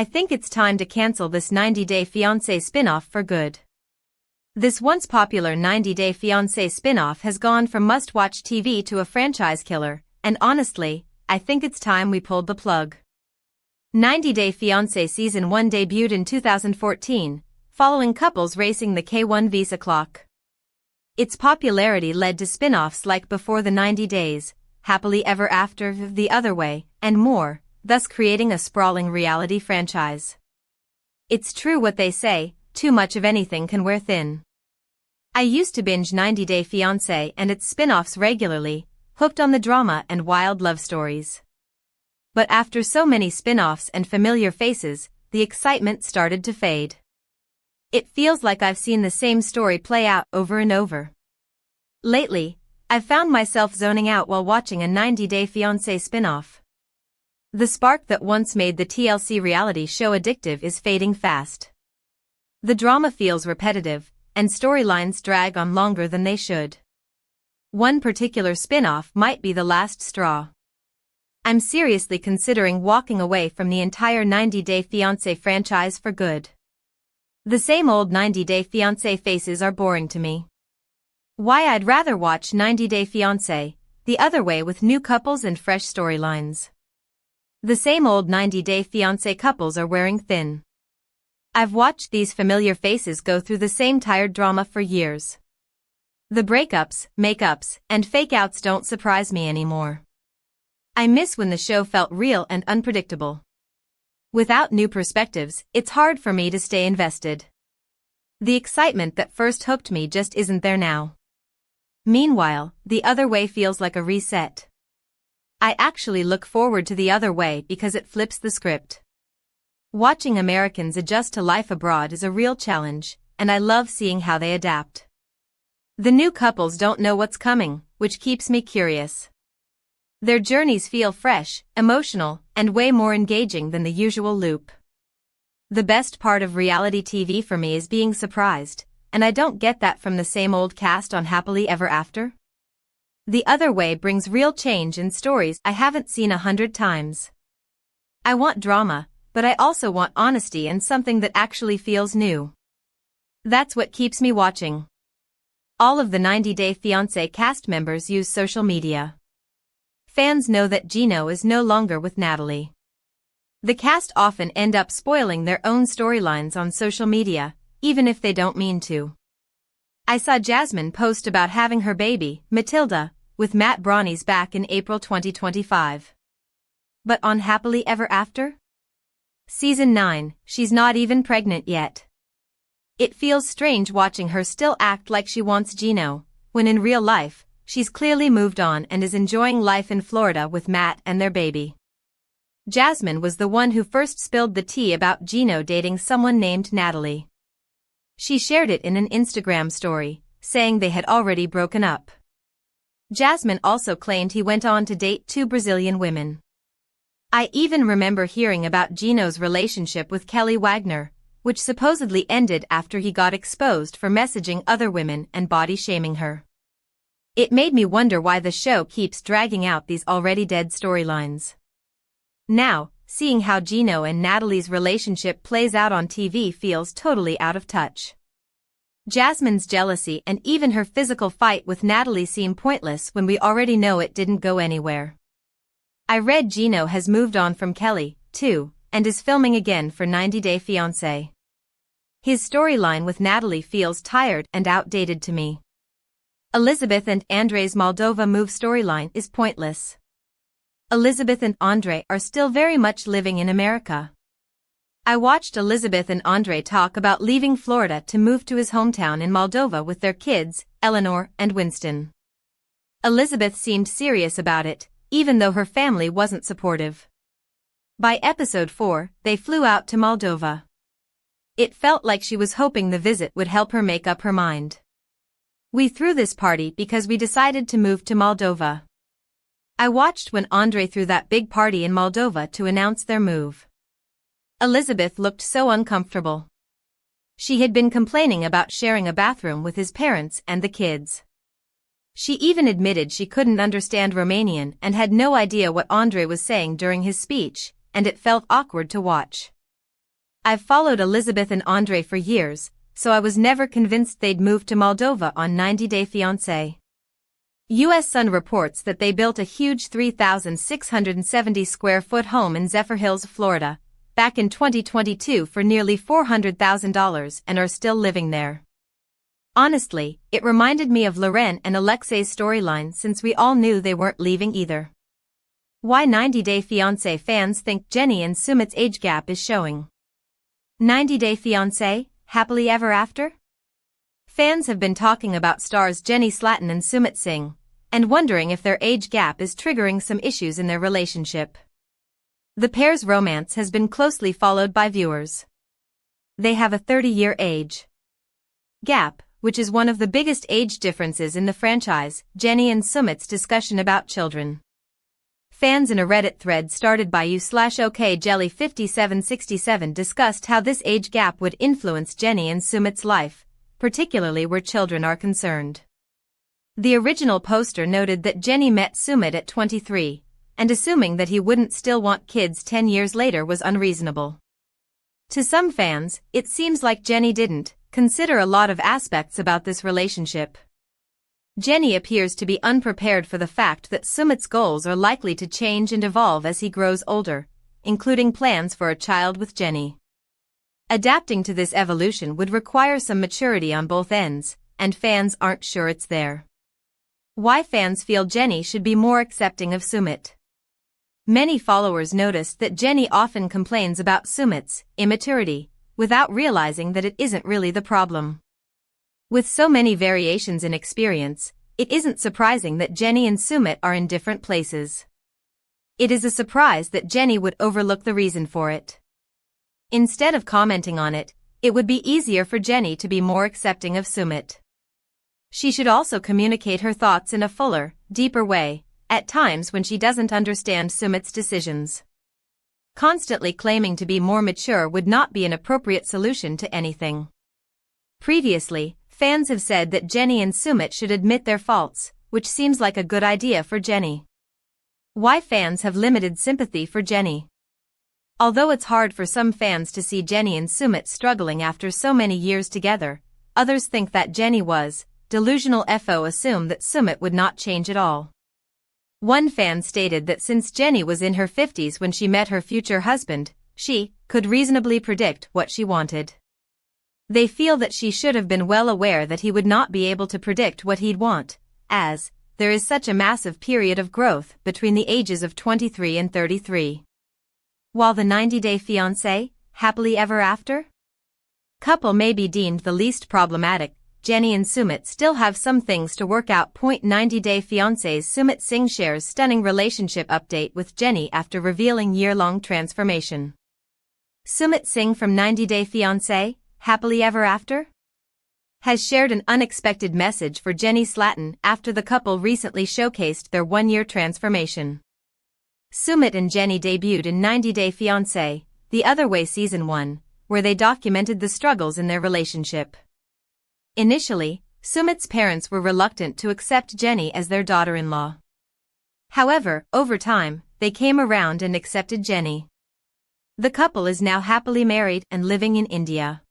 I think it's time to cancel this 90-Day Fiancé spin-off for good. This once popular 90-Day Fiancé spin-off has gone from must-watch TV to a franchise killer, and honestly, I think it's time we pulled the plug. 90-Day Fiancé Season 1 debuted in 2014, following couples racing the K1 visa clock. Its popularity led to spin-offs like Before the 90 Days, Happily Ever After, The Other Way, and more, thus creating a sprawling reality franchise. It's true what they say, too much of anything can wear thin. I used to binge 90-Day Fiancé and its spin-offs regularly, hooked on the drama and wild love stories. But after so many spin-offs and familiar faces, the excitement started to fade. It feels like I've seen the same story play out over and over. Lately, I've found myself zoning out while watching a 90-Day Fiancé spin-off. The spark that once made the TLC reality show addictive is fading fast. The drama feels repetitive, and storylines drag on longer than they should. One particular spin-off might be the last straw. I'm seriously considering walking away from the entire 90-Day Fiancé franchise for good. The same old 90-Day Fiancé faces are boring to me. Why I'd rather watch 90-Day Fiancé, The Other Way with new couples and fresh storylines. The same old 90-Day Fiancé couples are wearing thin. I've watched these familiar faces go through the same tired drama for years. The breakups, makeups, and fake-outs don't surprise me anymore. I miss when the show felt real and unpredictable. Without new perspectives, it's hard for me to stay invested. The excitement that first hooked me just isn't there now. Meanwhile, The Other Way feels like a reset. I actually look forward to The Other Way because it flips the script. Watching Americans adjust to life abroad is a real challenge, and I love seeing how they adapt. The new couples don't know what's coming, which keeps me curious. Their journeys feel fresh, emotional, and way more engaging than the usual loop. The best part of reality TV for me is being surprised, and I don't get that from the same old cast on Happily Ever After. The Other Way brings real change in stories I haven't seen 100 times. I want drama, but I also want honesty and something that actually feels new. That's what keeps me watching. All of the 90-Day Fiancé cast members use social media. Fans know that Gino is no longer with Natalie. The cast often end up spoiling their own storylines on social media, even if they don't mean to. I saw Jasmine post about having her baby, Matilda, with Matt Brownie's back in April 2025. But on Happily Ever After? Season 9, she's not even pregnant yet. It feels strange watching her still act like she wants Gino, when in real life, she's clearly moved on and is enjoying life in Florida with Matt and their baby. Jasmine was the one who first spilled the tea about Gino dating someone named Natalie. She shared it in an Instagram story, saying they had already broken up. Jasmine also claimed he went on to date 2 Brazilian women. I even remember hearing about Gino's relationship with Kelly Wagner, which supposedly ended after he got exposed for messaging other women and body-shaming her. It made me wonder why the show keeps dragging out these already dead storylines. Now, seeing how Gino and Natalie's relationship plays out on TV feels totally out of touch. Jasmine's jealousy and even her physical fight with Natalie seem pointless when we already know it didn't go anywhere. I read Gino has moved on from Kelly, too, and is filming again for 90-Day Fiancé. His storyline with Natalie feels tired and outdated to me. Elizabeth and Andrei's Moldova move storyline is pointless. Elizabeth and Andrei are still very much living in America. I watched Elizabeth and Andrei talk about leaving Florida to move to his hometown in Moldova with their kids, Eleanor and Winston. Elizabeth seemed serious about it, even though her family wasn't supportive. By episode 4, they flew out to Moldova. It felt like she was hoping the visit would help her make up her mind. We threw this party because we decided to move to Moldova. I watched when Andrei threw that big party in Moldova to announce their move. Elizabeth looked so uncomfortable. She had been complaining about sharing a bathroom with his parents and the kids. She even admitted she couldn't understand Romanian and had no idea what Andrei was saying during his speech, and it felt awkward to watch. I've followed Elizabeth and Andrei for years, so I was never convinced they'd move to Moldova on 90 Day Fiancé. U.S. Sun reports that they built a huge 3,670 square foot home in Zephyr Hills, Florida, back in 2022 for nearly $400,000 and are still living there. Honestly, it reminded me of Loren and Alexei's storyline since we all knew they weren't leaving either. Why 90 Day Fiancé fans think Jenny and Sumit's age gap is showing. 90 Day Fiancé, happily ever after? Fans have been talking about stars Jenny Slatton and Sumit Singh, and wondering if their age gap is triggering some issues in their relationship. The pair's romance has been closely followed by viewers. They have a 30-year age gap, which is one of the biggest age differences in the franchise. Jenny and Sumit's discussion about children. Fans in a Reddit thread started by u/OKJelly5767 discussed how this age gap would influence Jenny and Sumit's life, particularly where children are concerned. The original poster noted that Jenny met Sumit at 23, and assuming that he wouldn't still want kids 10 years later was unreasonable. To some fans, it seems like Jenny didn't consider a lot of aspects about this relationship. Jenny appears to be unprepared for the fact that Sumit's goals are likely to change and evolve as he grows older, including plans for a child with Jenny. Adapting to this evolution would require some maturity on both ends, and fans aren't sure it's there. Why fans feel Jenny should be more accepting of Sumit. Many followers noticed that Jenny often complains about Sumit's immaturity, without realizing that it isn't really the problem. With so many variations in experience, it isn't surprising that Jenny and Sumit are in different places. It is a surprise that Jenny would overlook the reason for it. Instead of commenting on it, it would be easier for Jenny to be more accepting of Sumit. She should also communicate her thoughts in a fuller, deeper way, at times when she doesn't understand Sumit's decisions. Constantly claiming to be more mature would not be an appropriate solution to anything. Previously, fans have said that Jenny and Sumit should admit their faults, which seems like a good idea for Jenny. Why fans have limited sympathy for Jenny. Although it's hard for some fans to see Jenny and Sumit struggling after so many years together, others think that Jenny was delusional. FO assume that Sumit would not change at all. One fan stated that since Jenny was in her 50s when she met her future husband, she could reasonably predict what she wanted. They feel that she should have been well aware that he would not be able to predict what he'd want, as there is such a massive period of growth between the ages of 23 and 33. While the 90 Day Fiancé, happily ever after? Couple may be deemed the least problematic, Jenny and Sumit still have some things to work out. 90 Day Fiancé's Sumit Singh shares stunning relationship update with Jenny after revealing year-long transformation. Sumit Singh from 90 Day Fiancé, happily ever after? Has shared an unexpected message for Jenny Slatton after the couple recently showcased their one-year transformation. Sumit and Jenny debuted in 90 Day Fiancé, The Other Way Season 1, where they documented the struggles in their relationship. Initially, Sumit's parents were reluctant to accept Jenny as their daughter-in-law. However, over time, they came around and accepted Jenny. The couple is now happily married and living in India.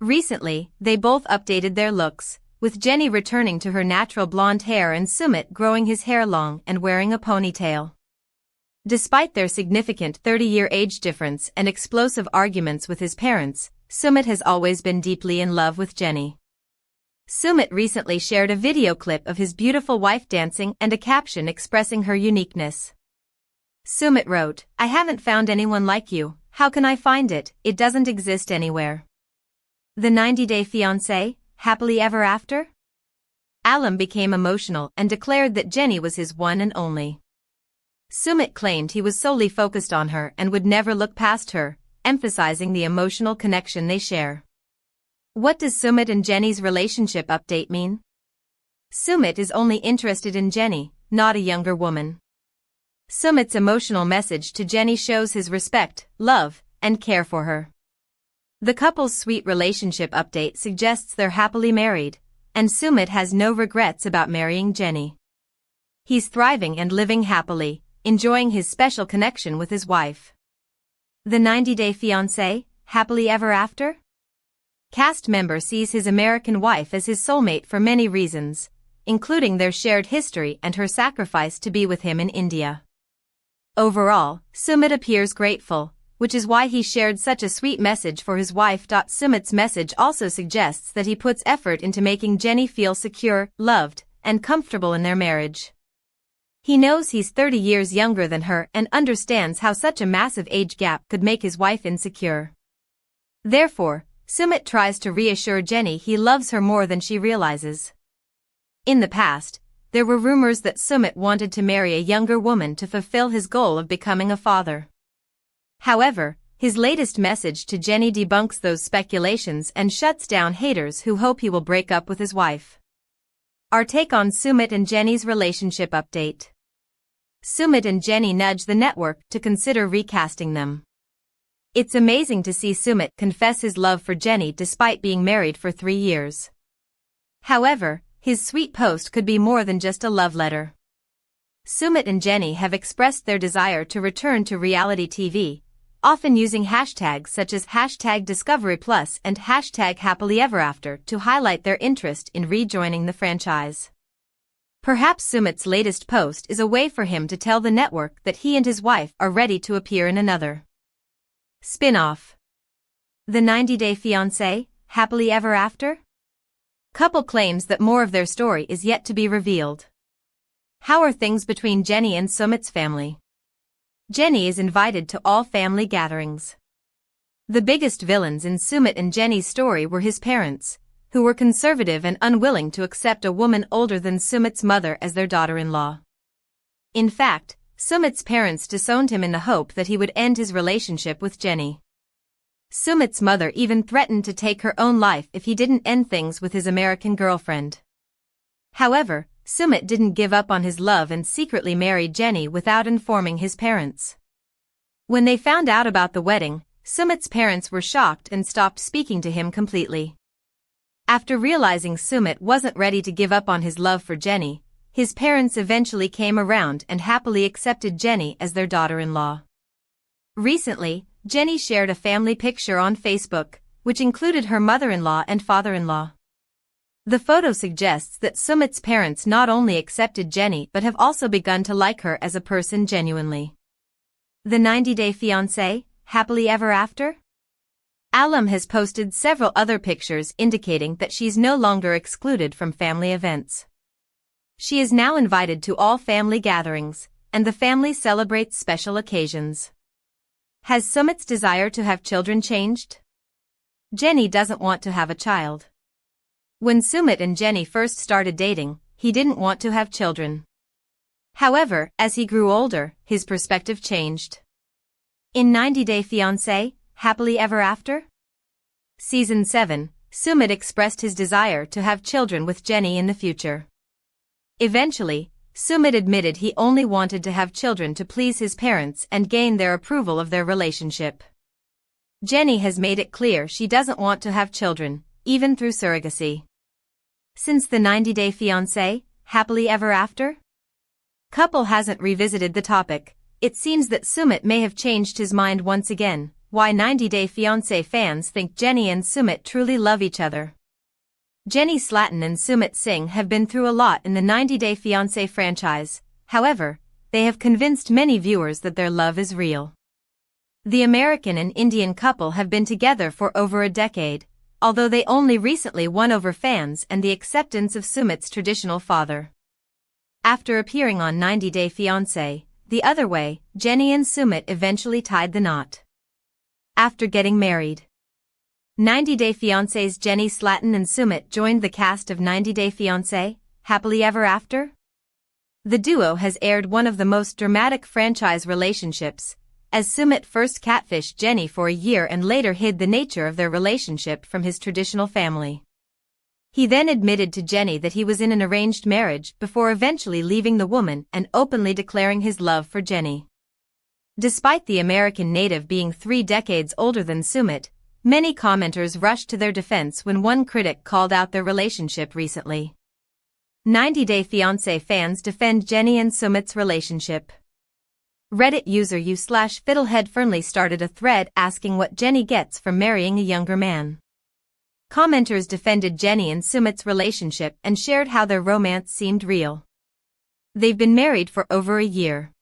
Recently, they both updated their looks, with Jenny returning to her natural blonde hair and Sumit growing his hair long and wearing a ponytail. Despite their significant 30-year age difference and explosive arguments with his parents, Sumit has always been deeply in love with Jenny. Sumit recently shared a video clip of his beautiful wife dancing and a caption expressing her uniqueness. Sumit wrote, "I haven't found anyone like you, how can I find it, it doesn't exist anywhere." The 90 Day Fiancé, happily ever after? Alam became emotional and declared that Jenny was his one and only. Sumit claimed he was solely focused on her and would never look past her, emphasizing the emotional connection they share. What does Sumit and Jenny's relationship update mean? Sumit is only interested in Jenny, not a younger woman. Sumit's emotional message to Jenny shows his respect, love, and care for her. The couple's sweet relationship update suggests they're happily married, and Sumit has no regrets about marrying Jenny. He's thriving and living happily, enjoying his special connection with his wife. The 90 Day Fiancé, Happily Ever After? Cast member sees his American wife as his soulmate for many reasons, including their shared history and her sacrifice to be with him in India. Overall, Sumit appears grateful, which is why he shared such a sweet message for his wife. Sumit's message also suggests that he puts effort into making Jenny feel secure, loved, and comfortable in their marriage. He knows he's 30 years younger than her and understands how such a massive age gap could make his wife insecure. Therefore, Sumit tries to reassure Jenny he loves her more than she realizes. In the past, there were rumors that Sumit wanted to marry a younger woman to fulfill his goal of becoming a father. However, his latest message to Jenny debunks those speculations and shuts down haters who hope he will break up with his wife. Our take on Sumit and Jenny's relationship update. Sumit and Jenny nudge the network to consider recasting them. It's amazing to see Sumit confess his love for Jenny despite being married for 3 years. However, his sweet post could be more than just a love letter. Sumit and Jenny have expressed their desire to return to reality TV, often using hashtags such as #DiscoveryPlus and #Happily Ever After to highlight their interest in rejoining the franchise. Perhaps Sumit's latest post is a way for him to tell the network that he and his wife are ready to appear in another spin-off. The 90-Day Fiancé, Happily Ever After? Couple claims that more of their story is yet to be revealed. How are things between Jenny and Sumit's family? Jenny is invited to all family gatherings. The biggest villains in Sumit and Jenny's story were his parents, who were conservative and unwilling to accept a woman older than Sumit's mother as their daughter-in-law. In fact, Sumit's parents disowned him in the hope that he would end his relationship with Jenny. Sumit's mother even threatened to take her own life if he didn't end things with his American girlfriend. However, Sumit didn't give up on his love and secretly married Jenny without informing his parents. When they found out about the wedding, Sumit's parents were shocked and stopped speaking to him completely. After realizing Sumit wasn't ready to give up on his love for Jenny, his parents eventually came around and happily accepted Jenny as their daughter-in-law. Recently, Jenny shared a family picture on Facebook, which included her mother-in-law and father-in-law. The photo suggests that Sumit's parents not only accepted Jenny but have also begun to like her as a person genuinely. The 90-Day Fiancé, Happily Ever After? Alam has posted several other pictures indicating that she's no longer excluded from family events. She is now invited to all family gatherings, and the family celebrates special occasions. Has Sumit's desire to have children changed? Jenny doesn't want to have a child. When Sumit and Jenny first started dating, he didn't want to have children. However, as he grew older, his perspective changed. In 90-Day Fiancé, Happily Ever After? Season 7, Sumit expressed his desire to have children with Jenny in the future. Eventually, Sumit admitted he only wanted to have children to please his parents and gain their approval of their relationship. Jenny has made it clear she doesn't want to have children, even through surrogacy. Since the 90-Day Fiancé, Happily Ever After? Couple hasn't revisited the topic. It seems that Sumit may have changed his mind once again. Why 90-Day Fiancé fans think Jenny and Sumit truly love each other. Jenny Slatton and Sumit Singh have been through a lot in the 90-Day Fiancé franchise. However, they have convinced many viewers that their love is real. The American and Indian couple have been together for over a decade, although they only recently won over fans and the acceptance of Sumit's traditional father. After appearing on 90-Day Fiancé, the other way, Jenny and Sumit eventually tied the knot. After getting married, 90-Day Fiancé's Jenny Slatton and Sumit joined the cast of 90-Day Fiancé, Happily Ever After? The duo has aired one of the most dramatic franchise relationships, as Sumit first catfished Jenny for a year and later hid the nature of their relationship from his traditional family. He then admitted to Jenny that he was in an arranged marriage before eventually leaving the woman and openly declaring his love for Jenny. Despite the American native being 3 decades older than Sumit, many commenters rushed to their defense when one critic called out their relationship recently. 90-Day Fiancé fans defend Jenny and Sumit's relationship. Reddit user u/fiddlehead Fernley started a thread asking what Jenny gets from marrying a younger man. Commenters defended Jenny and Sumit's relationship and shared how their romance seemed real. They've been married for over a year.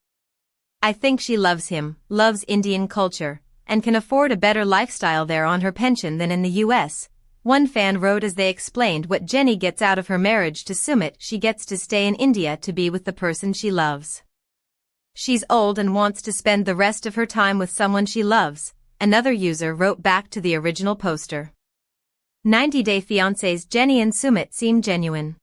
I think she loves him, loves Indian culture, and can afford a better lifestyle there on her pension than in the US, one fan wrote as they explained what Jenny gets out of her marriage to Sumit. She gets to stay in India to be with the person she loves. She's old and wants to spend the rest of her time with someone she loves, another user wrote back to the original poster. 90 Day Fiancé's Jenny and Sumit seem genuine.